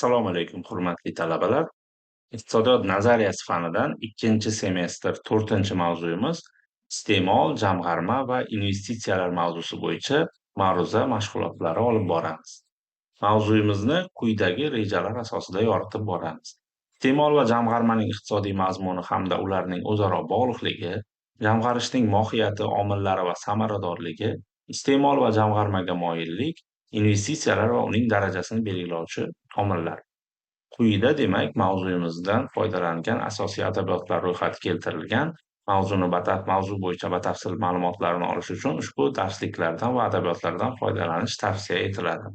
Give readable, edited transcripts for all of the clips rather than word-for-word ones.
Assalomu alaykum, hurmatli talabalar. Iqtisodiyot nazariyasi fanidan 2-semestr 4-mavzuyimiz iste'mol, jamg'arma va investitsiyalar mavzusi bo'yicha ma'ruza mashg'ulotlari olib boramiz. Mavzuyimizni quyidagi rejalar asosida yoritib boramiz. Iste'mol va jamg'armaning iqtisodiy mazmuni hamda ularning o'zaro bog'liqligi, jamg'arishning mohiyati, omillari va samaradorligi, iste'mol va jamg'armaga moyillik, investitsiyalar va uning darajasini belgilovchi omillar. Quyida demak mavzuyimizdan foydalangan asosiy adabiyotlar ro'yxati keltirilgan. Mavzu bo'yicha batafsil ma'lumotlarni olish uchun ushbu darsliklardan va adabiyotlardan foydalanish tavsiya etiladi.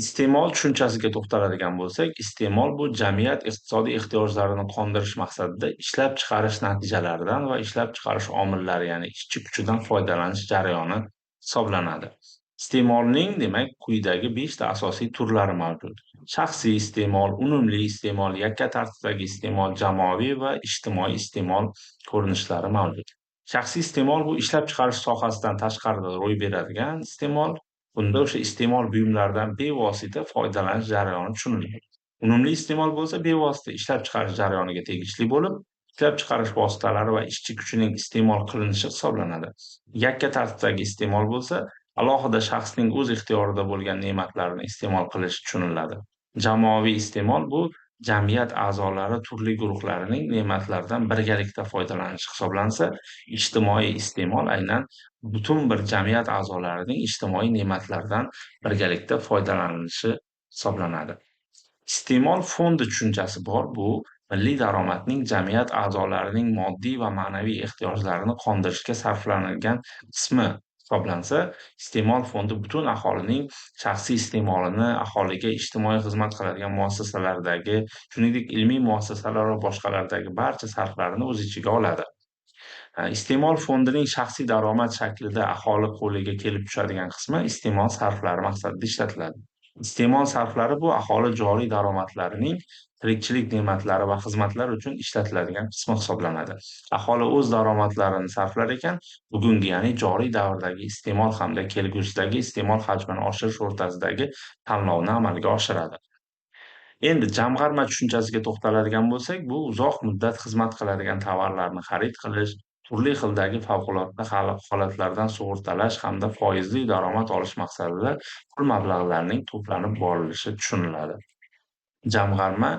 Iste'mol tushunchasiga to'xtaladigan bo'lsak, iste'mol bu jamiyat iqtisodiy ehtiyojlarini qondirish maqsadida ishlab chiqarish natijalaridan va ishlab chiqarish omillari, ya'ni ishchi kuchidan foydalanish jarayoni hisoblanadi. Iste'molning demak quyidagi 5 ta asosiy turlari mavjud. Shaxsiy iste'mol, unumli iste'mol, yakka tartibdagi iste'mol, jamoaviy va ijtimoiy iste'mol ko'rinishlari mavjud. Shaxsiy iste'mol bu ishlab chiqarish sohasidan tashqarida ro'y beradigan iste'mol. Bunda o'sha iste'mol buyumlaridan bevosita foydalanish jarayoni tushuniladi. Unumli iste'mol bo'lsa, bevosita ishlab chiqarish jarayoniga tegishli bo'lib, ishlab chiqarish vositalari va ishchi kuchining iste'mol qilinishi hisoblanadi. Yakka tartibdagi iste'mol bo'lsa, alohida shaxsning o'z ixtiyorida bo'lgan ne'matlarni iste'mol qilish tushuniladi. Jamoaviy iste'mol bu jamiyat a'zolari turli guruhlarining ne'matlaridan birgalikda foydalanishi hisoblansa, ijtimoiy iste'mol aynan butun bir jamiyat a'zolarining ijtimoiy ne'matlaridan birgalikda foydalanishi hisoblanadi. Iste'mol fondi tushunchasi bor. Bu milliy daromadning jamiyat a'zolarining moddiy va ma'naviy ehtiyojlarini qondirishga sarflanadigan qismi hisoblansa, iste'mol fondi butun aholining shaxsiy iste'molini, aholiga ijtimoiy xizmat qiladigan muassasalardagi, shuningdek ilmiy muassasalar va boshqalardagi barcha sarflarni o'z ichiga oladi. Iste'mol fondining shaxsiy daromad shaklida aholi qo'liga kelib tushadigan qismi iste'mol sarflari maqsadida ishlatiladi. Iste'mol sarflari bu aholi joriy daromadlarining tirikchilik ne'matlari va xizmatlar uchun ishlatiladigan qismi hisoblanadi. Aholi o'z daromadlarini sarflar ekan, bugungi, ya'ni joriy davrdagi iste'mol hamda kelgusidagi iste'mol hajmini oshirish o'rtasidagi tanlovni amalga oshiradi. Endi jamg'arma tushunchasiga to'xtaladigan bo'lsak, bu uzoq muddat xizmat qiladigan tovarlarni xarid qilish, turli xildagi favqulodda holatlardan sug'urtalash hamda foizli daromad olish maqsadida pul mablag'larining to'planib borilishi tushuniladi. Jamg'arma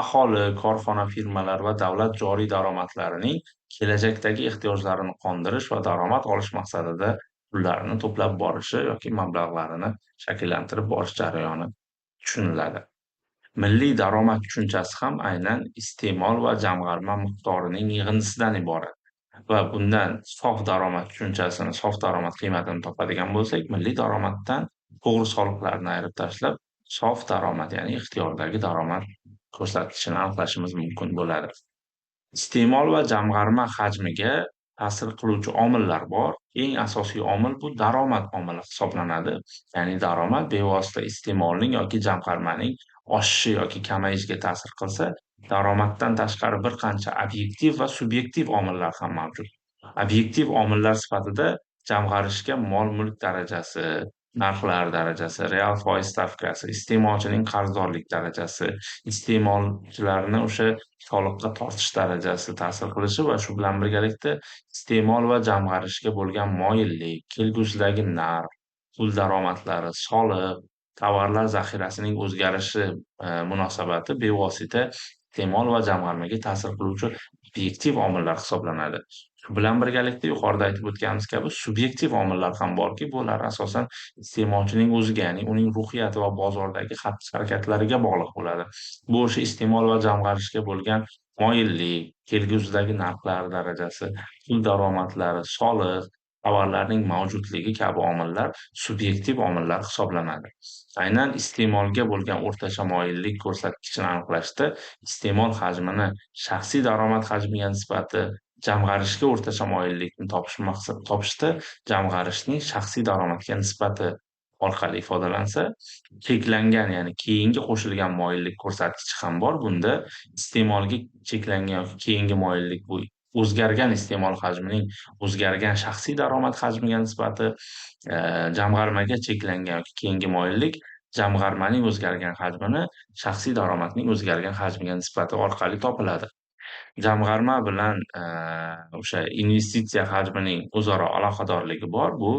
aholi, korxona, firmalar va davlat joriy daromadlarining kelajakdagi ehtiyojlarini qondirish va daromad olish maqsadida pullarni to'plab borishi yoki mablag'larini shakllantirib borish jarayoni tushuniladi. Milliy daromad tushunchasi ham aynan iste'mol va jamg'arma miqdorining yig'indisidan iborat. Va bundan sof daromad tushunchasini, sof daromad qiymatini topadigan bo'lsak, milliy daromaddan to'g'ri soliqlarni ayirib tashlab, sof daromad, ya'ni ixtiyordagi daromad ko'rsatkichini aniqlashimiz mumkin bo'ladi. Iste'mol va jamg'arma hajmiga ta'sir qiluvchi omillar bor. Eng asosiy omil bu daromad omili hisoblanadi. Ya'ni daromad bevosita iste'molning yoki jamg'armaning oshishi yoki kamayishiga ta'sir qilsa, daromaddan tashqari bir qancha obyektiv va subyektiv omillar ham mavjud. Obyektiv omillar sifatida jamg'arishga mol-mulk darajasi, narxlar darajasi, real foiz stavkasi, iste'molchining qarzdorlik darajasi, iste'molchilarni o'sha soliqqa tortish darajasi ta'sir qilishi va shu bilan birgalikda iste'mol va jamg'arishga bo'lgan moyillik, kelgusidagi narx, pul daromadlari, soliq, tovarlar zaxirasining o'zgarishi munosabati bevosita iste'mol va jamg'armaga ta'sir qiluvchi obyektiv omillar hisoblanadi. Shu bilan birgalikda yuqorida aytib o'tganimiz kabi subyektiv omillar ham borki, bular asosan iste'molchining o'ziga, ya'ni uning ruhiyati va bozordagi xatti-harakatlariga bog'liq bo'ladi. Bu o'sha iste'mol va jamg'arishga bo'lgan moyillik, kelgusidagi narxlar darajasi, pul daromadlari, soliq, tovarlarning mavjudligi kabi omillar subyektiv omillar hisoblanadi. Aynan iste'molga bo'lgan o'rtacha moyillik ko'rsatkichini aniqlashda iste'mol hajmini shaxsiy daromad hajmiga nisbati, jamg'arishga o'rtacha moyillikni topishda jamg'arishning shaxsiy daromadga nisbati orqali ifodalansa, cheklangan, ya'ni keyingi qo'shilgan moyillik ko'rsatkichi ham bor. Bunda iste'molga cheklangan yoki keyingi moyillik bu o'zgargan iste'mol hajmining o'zgargan shaxsiy daromad hajmiga nisbati, jamg'armaga cheklangan yoki keyingi moyillik jamg'armaning o'zgargan hajmini shaxsiy daromadning o'zgargan hajmiga nisbati orqali topiladi. Jamg'arma bilan o'sha investitsiya hajmining o'zaro aloqadorligi bor. Bu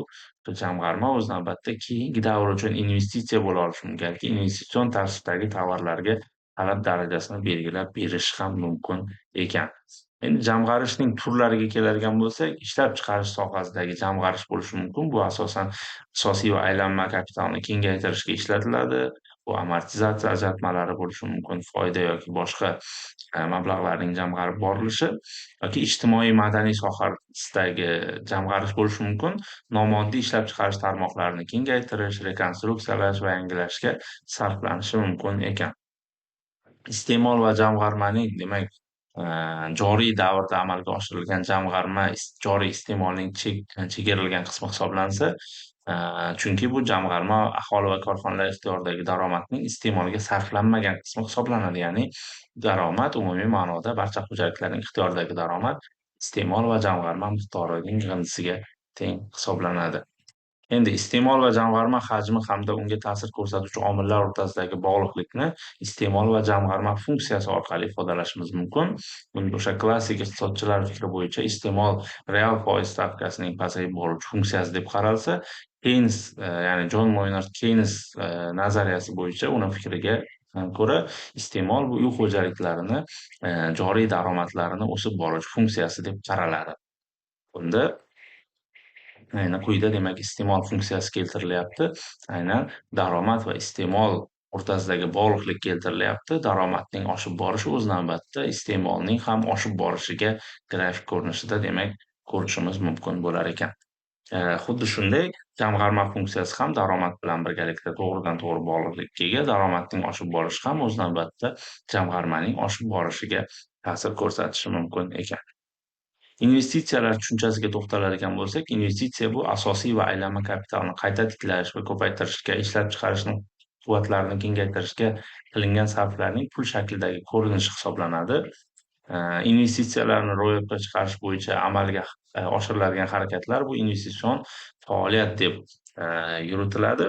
jamg'arma o'z navbatida keyingi davr uchun investitsiya bo'la olishi mumkinki, investitsion tartibdagi tovarlarga talab darajasini belgilab berishi ham mumkin ekan. Endi jamg'arishning turlariga keladigan bo'lsak, ishlab chiqarish sohasidagi jamg'arish bo'lishi mumkin. Bu asosan asosiy va aylanma kapitalni kengaytirishga ishlatiladi. Bu amortizatsiya ajratmalari bo'lishi mumkin, foyda yoki boshqa mablag'larning jamg'arib borilishi yoki ijtimoiy madaniy sohasidagi jamg'arish bo'lishi mumkin. Nomoddiy ishlab chiqarish tarmoqlarini kengaytirish, rekonstruksiyalash va yangilashga sarflanishi mumkin ekan. Iste'mol va jamg'armaning demak, joriy davrda amalga oshirilgan jamg'arma joriy iste'molning chegaralangan qismi hisoblansa, chunki bu jamg'arma aholi va korxonalar ixtiyoridagi daromadning iste'molga sarflanmagan qismi hisoblanadi. Ya'ni daromad umumiy ma'noda barcha xo'jaliklarning ixtiyoridagi daromad iste'mol va jamg'arma miqdorining yig'indisiga teng hisoblanadi. Endi iste'mol va jamg'arma hajmi hamda unga ta'sir ko'rsatuvchi omillar o'rtasidagi bog'liqlikni iste'mol va jamg'arma funksiyasi orqali ifodalashimiz mumkin. Bunda o'sha klassik iqtisodchilar fikri bo'yicha iste'mol real foiz stavkasining pasayib boruvchi funksiyasi deb qaralsa, Keynes, ya'ni Jon Moynard Keynes nazariyasi bo'yicha uni fikriga ko'ra iste'mol bu uy xo'jaliklarini joriy daromadlarini o'sib boruvchi funksiyasi deb qaraladi. Bunda aynan quyida demak iste'mol funksiyasi keltirilyapti. Aynan daromad va iste'mol o'rtasidagi bog'liqlik keltirilyapti. Daromadning oshib borishi o'z navbatida iste'molning ham oshib borishiga grafik ko'rinishida demak ko'rishimiz mumkin bo'lar ekan. Xuddi shunday jamg'arma funksiyasi ham daromad bilan birgalikda to'g'ridan-to'g'ri bog'liqlikka ega. Daromadning oshib borishi ham o'z navbatida jamg'armaning oshib borishiga ta'sir ko'rsatishi mumkin ekan. Investitsiyalar tushunchasiga to'xtaladigan bo'lsak, investitsiya bu asosiy va aylanma kapitalni qayta tiklash va ko'paytirishga, ishlab chiqarishning quvvatlarini kengaytirishga qilingan sarflarning pul shaklidagi ko'rinishi hisoblanadi. Investitsiyalarni ro'yobga chiqarish bo'yicha amalga oshiriladigan harakatlar bu investitsion faoliyat deb yuritiladi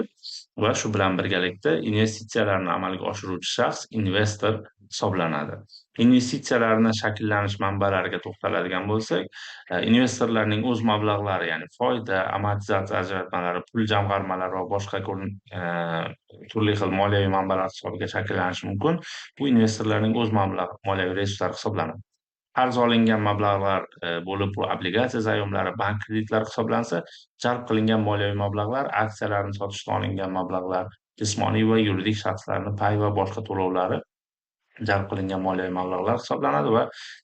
va shu bilan birgalikda investitsiyalarni amalga oshiruvchi shaxs investor hisoblanadi. Investitsiyalarni shakllanish manbalariga to'xtaladigan bo'lsak, investorlarning o'z mablag'lari, ya'ni foyda, amortizatsiya ajratmalari, pul jamg'armalari va boshqa turli xil moliyaviy manbalar hisobiga shakllanishi mumkin. Bu investorlarning o'z moliyaviy resurslari hisoblanadi. Qarz olingan mablag'lar bo'lib, bu obligatsiya zayomlari, bank kreditlari hisoblansa, jalb qilingan moliyaviy mablag'lar, aksiyalarni sotishdan olingan mablag'lar, jismoniy va yuridik shaxslarning pay va boshqa to'lovlari jalb qilingan moliyaviy mablag'lar hisoblanadi va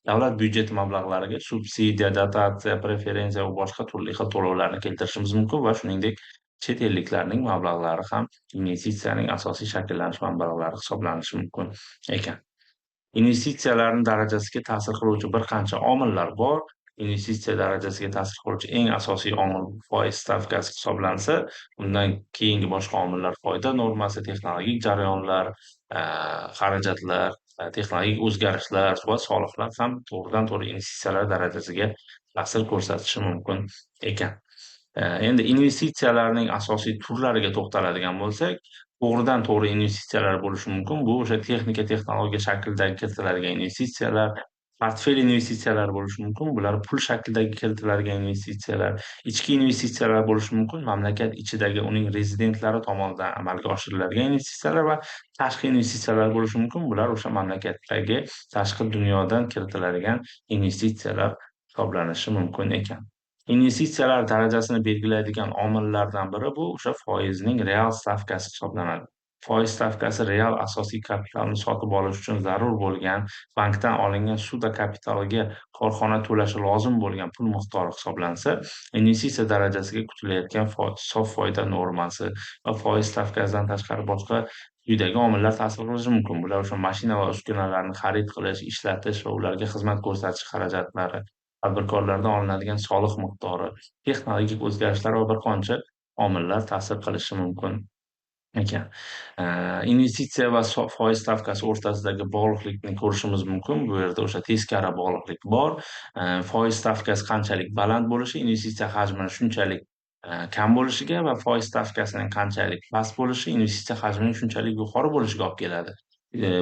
davlat byudjeti mablag'lariga subsidiya, dotatsiya, preferensiya va boshqa turli xil to'lovlarni keltirishimiz mumkin va shuningdek chet elliklarning mablag'lari ham investitsiyaning asosiy shakllanish manbalari hisoblanishi mumkin ekan. Investitsiyalarning darajasiga ta'sir qiluvchi bir qancha omillar bor. Investitsiya darajasiga ta'sir qiluvchi eng asosiy omil foiz stavkasi hisoblansa, undan keyingi boshqa omillar foyda normasi, texnologik jarayonlar, xarajatlar, texnologik o'zgarishlar va soliqlar ham to'g'ridan-to'g'ri investitsiyalar darajasiga ta'sir ko'rsatishi mumkin ekan. Endi investitsiyalarning asosiy turlariga to'xtaladigan bo'lsak, to'g'ridan-to'g'ri investitsiyalar bo'lishi mumkin. Bu o'sha texnika, texnologiya shaklidagi kiritiladigan investitsiyalar, portfel investitsiyalari bo'lishi mumkin. Bular pul shaklidagi kiritiladigan investitsiyalar, ichki investitsiyalar bo'lishi mumkin. Mamlakat ichidagi uning rezidentlari tomonidan amalga oshiriladigan investitsiyalar va tashqi investitsiyalar bo'lishi mumkin. Bular o'sha mamlakatdagi tashqi dunyodan kiritiladigan investitsiyalar hisoblanishi mumkin ekan. Investitsiyalar darajasini belgilaydigan omillardan biri bu o'sha foizning real stavkasi hisoblanadi. Foiz stavkasi real asosiy kapitalni sotib olish uchun zarur bo'lgan, bankdan olingan suda kapitaliga korxona to'lashi lozim bo'lgan pul miqdori hisoblansa, investitsiya darajasiga kutilayotgan sof foyda normasi va foiz stavkasidan tashqari boshqa quyidagi omillar ta'sir qilishi mumkin. Bular o'sha mashina va uskunalarni xarid qilish, ishlatish va ularga xizmat ko'rsatish xarajatlari, tadbirkorlardan olinadigan soliq miqdori, texnologik o'zgarishlar va bir qancha omillar ta'sir qilishi mumkin ekan. Investitsiya va foiz stavkasi o'rtasidagi bog'liqlikni ko'rishimiz mumkin. Bu yerda o'sha teskari bog'liqlik bor. Foiz stavkasi qanchalik baland bo'lishi investitsiya hajmini shunchalik kam bo'lishiga va foiz stavkasining qanchalik past bo'lishi investitsiya hajmining shunchalik yuqori bo'lishiga olib keladi.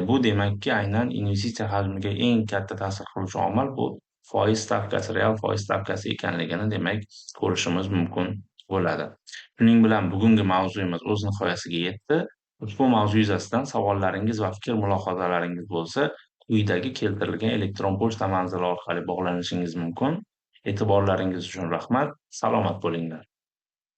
Bu demakki, aynan investitsiya hajmiga eng katta ta'sir qiluvchi omil bu foiz stavkasi, real foiz stavkasi ekanligini demak ko'rishimiz mumkin bo'ladi. Shuning bilan bugungi mavzuyimiz o'z nihoyasiga yetdi. Ushbu mavzu yuzasidan savollaringiz va fikr-mulohazalaringiz bo'lsa, quyidagi keltirilgan elektron pochta manzili orqali bog'lanishingiz mumkin. E'tiborlaringiz uchun rahmat. Salomat bo'linglar.